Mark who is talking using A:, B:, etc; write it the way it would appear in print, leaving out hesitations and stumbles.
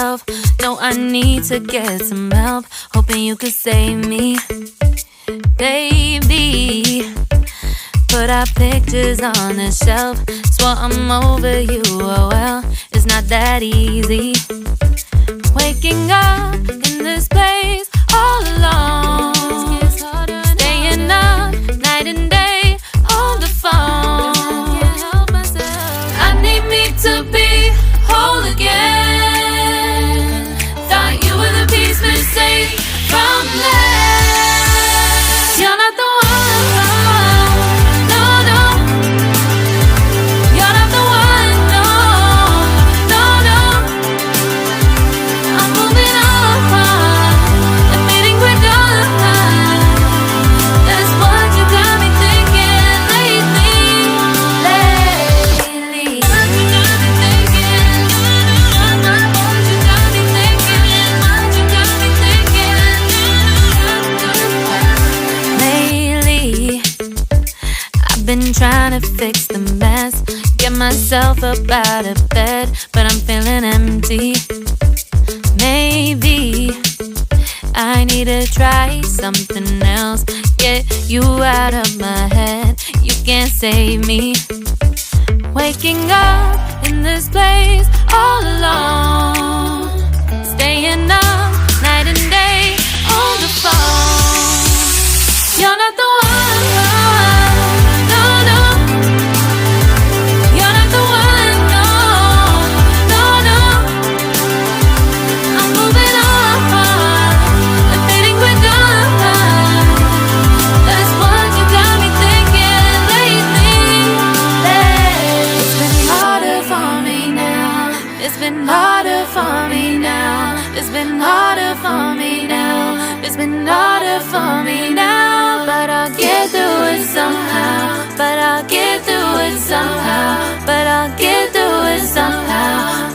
A: myself. No, I need to get some help. Hoping you could save me, baby. Put our pictures on the shelf. Swore I'm over you, oh well, it's not that easy. Waking up in this place all alone, staying up night and day on the phone. I need me to be whole again. Thought you were the piece missing from last. You're not the one, no, no. You're not the one, no, no, no. I'm moving on, admitting we're done. That's what you got me thinking lately. What you got me thinking? What you got me thinking? What you got me thinking? Lately, I've been trying to fix the mess, get myself up out of bed, but I'm feeling empty. Maybe I need to try something else, get you out of my head. You can't save me. Waking up in this place all alone, staying up night and day on the phone. You're not the one, no, no. You're not the one, no, no, no. I'm moving on, admitting we're done. That's what you got me thinking lately. It's been harder for me now. It's been harder for me now. It's been harder for me now. It's been harder for me now. But I'll get through it somehow. But I'll get through it somehow. But I'll get through it somehow.